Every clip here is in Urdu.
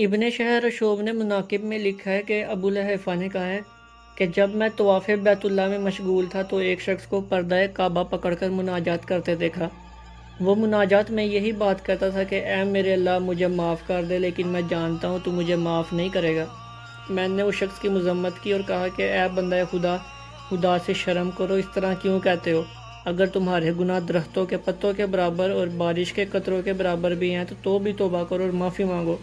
ابن شہر شعب نے مناقب میں لکھا ہے کہ ابو لہیفہ نے کہا ہے کہ جب میں طواف بیت اللہ میں مشغول تھا تو ایک شخص کو پردہ کعبہ پکڑ کر مناجات کرتے دیکھا۔ وہ مناجات میں یہی بات کرتا تھا کہ اے میرے اللہ مجھے معاف کر دے، لیکن میں جانتا ہوں تو مجھے معاف نہیں کرے گا۔ میں نے اس شخص کی مذمت کی اور کہا کہ اے بندہ خدا سے شرم کرو، اس طرح کیوں کہتے ہو؟ اگر تمہارے گناہ درختوں کے پتوں کے برابر اور بارش کے قطروں کے برابر بھی ہیں تو بھی توبہ کرو اور معافی مانگو،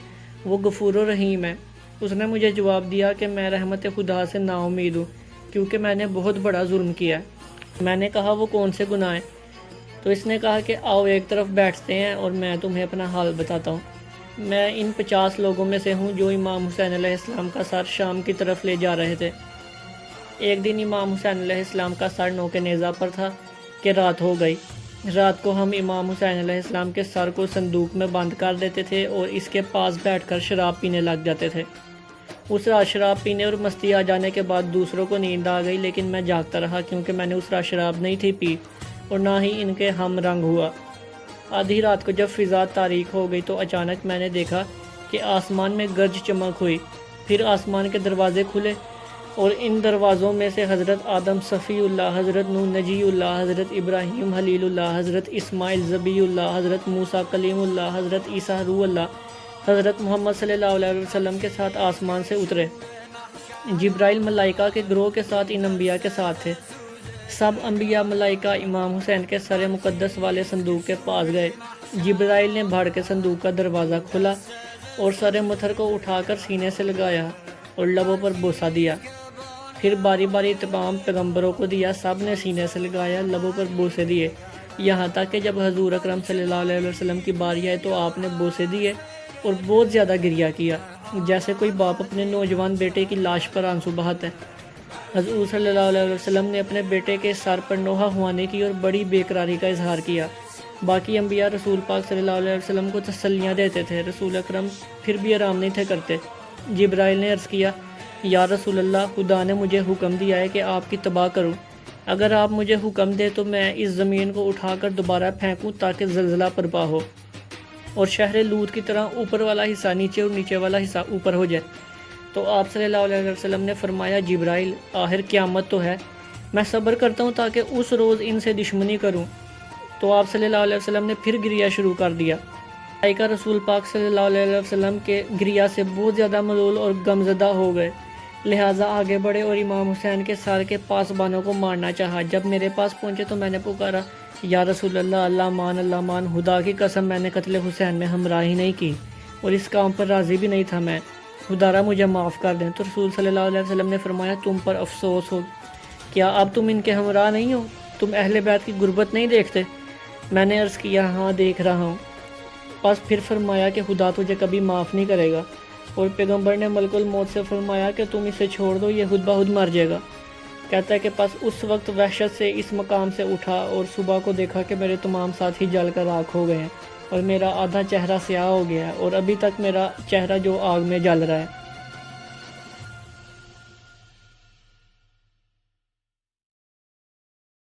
وہ غفور و رحیم ہے۔ اس نے مجھے جواب دیا کہ میں رحمت خدا سے نا امید ہوں، کیونکہ میں نے بہت بڑا ظلم کیا ہے۔ میں نے کہا وہ کون سے گناہ ہیں؟ تو اس نے کہا کہ آؤ ایک طرف بیٹھتے ہیں اور میں تمہیں اپنا حال بتاتا ہوں۔ میں ان 50 لوگوں میں سے ہوں جو امام حسین علیہ السلام کا سر شام کی طرف لے جا رہے تھے۔ ایک دن امام حسین علیہ السلام کا سر نوک نیزہ پر تھا کہ رات ہو گئی۔ رات کو ہم امام حسین علیہ السلام کے سر کو صندوق میں بند کر دیتے تھے اور اس کے پاس بیٹھ کر شراب پینے لگ جاتے تھے۔ اس رات شراب پینے اور مستی آ جانے کے بعد دوسروں کو نیند آ گئی، لیکن میں جاگتا رہا کیونکہ میں نے اس رات شراب نہیں تھی پی اور نہ ہی ان کے ہم رنگ ہوا۔ آدھی رات کو جب فضا تاریک ہو گئی تو اچانک میں نے دیکھا کہ آسمان میں گرج چمک ہوئی، پھر آسمان کے دروازے کھلے اور ان دروازوں میں سے حضرت آدم صفی اللہ، حضرت نوح نجی اللہ، حضرت ابراہیم خلیل اللہ، حضرت اسماعیل ذبیح اللہ، حضرت موسیٰ کلیم اللہ، حضرت عیسیٰ روح اللہ، حضرت محمد صلی اللہ علیہ وسلم کے ساتھ آسمان سے اترے۔ جبرائیل ملائکہ کے گروہ کے ساتھ ان انبیاء کے ساتھ تھے۔ سب انبیاء ملائکہ امام حسین کے سر مقدس والے صندوق کے پاس گئے۔ جبرائیل نے بھاڑ کے صندوق کا دروازہ کھولا اور سر متھر کو اٹھا کر سینے سے لگایا اور لبوں پر بوسہ دیا۔ پھر باری باری تمام پیغمبروں کو دیا، سب نے سینے سے لگایا، لبوں پر بوسے دیے، یہاں تک کہ جب حضور اکرم صلی اللہ علیہ وسلم کی باری آئی تو آپ نے بوسے دیے اور بہت زیادہ گریہ کیا، جیسے کوئی باپ اپنے نوجوان بیٹے کی لاش پر آنسو بہاتا ہے۔ حضور صلی اللہ علیہ وسلم نے اپنے بیٹے کے سر پر نوحہ ہونے کی اور بڑی بے قراری کا اظہار کیا۔ باقی انبیاء رسول پاک صلی اللہ علیہ وسلم کو تسلیاں دیتے تھے، رسول اکرم پھر بھی آرام نہیں تھے کرتے۔ جبرائیل نے عرض کیا، یا رسول اللہ، خدا نے مجھے حکم دیا ہے کہ آپ کی تباہ کروں۔ اگر آپ مجھے حکم دے تو میں اس زمین کو اٹھا کر دوبارہ پھینکوں تاکہ زلزلہ برپا ہو اور شہر لوط کی طرح اوپر والا حصہ نیچے اور نیچے والا حصہ اوپر ہو جائے۔ تو آپ صلی اللہ علیہ وسلم نے فرمایا، جبرائیل، آخر قیامت تو ہے، میں صبر کرتا ہوں تاکہ اس روز ان سے دشمنی کروں۔ تو آپ صلی اللہ علیہ وسلم نے پھر گریہ شروع کر دیا۔ ملائکہ رسول پاک صلی اللہ علیہ وسلم کے گریہ سے بہت زیادہ ملول اور غمزدہ ہو گئے، لہٰذا آگے بڑھے اور امام حسین کے سر کے پاسبانوں کو مارنا چاہا۔ جب میرے پاس پہنچے تو میں نے پکارا، یا رسول اللہ، اللہ مان، خدا کی قسم میں نے قتل حسین میں ہمراہی نہیں کی اور اس کام پر راضی بھی نہیں تھا، میں خدا مجھے معاف کر دیں۔ تو رسول صلی اللہ علیہ وسلم نے فرمایا، تم پر افسوس ہو، کیا اب تم ان کے ہمراہ نہیں ہو؟ تم اہل بیت کی غربت نہیں دیکھتے؟ میں نے عرض کیا، ہاں دیکھ رہا ہوں۔ پس پھر فرمایا کہ خدا تجھے کبھی معاف نہیں کرے گا، اور پیغمبر نے ملک الموت سے فرمایا کہ تم اسے چھوڑ دو، یہ خود بخود مر جائے گا۔ کہتا ہے کہ پس اس وقت وحشت سے اس مقام سے اٹھا اور صبح کو دیکھا کہ میرے تمام ساتھی جل کر راکھ ہو گئے ہیں اور میرا آدھا چہرہ سیاہ ہو گیا ہے اور ابھی تک میرا چہرہ جو آگ میں جل رہا ہے۔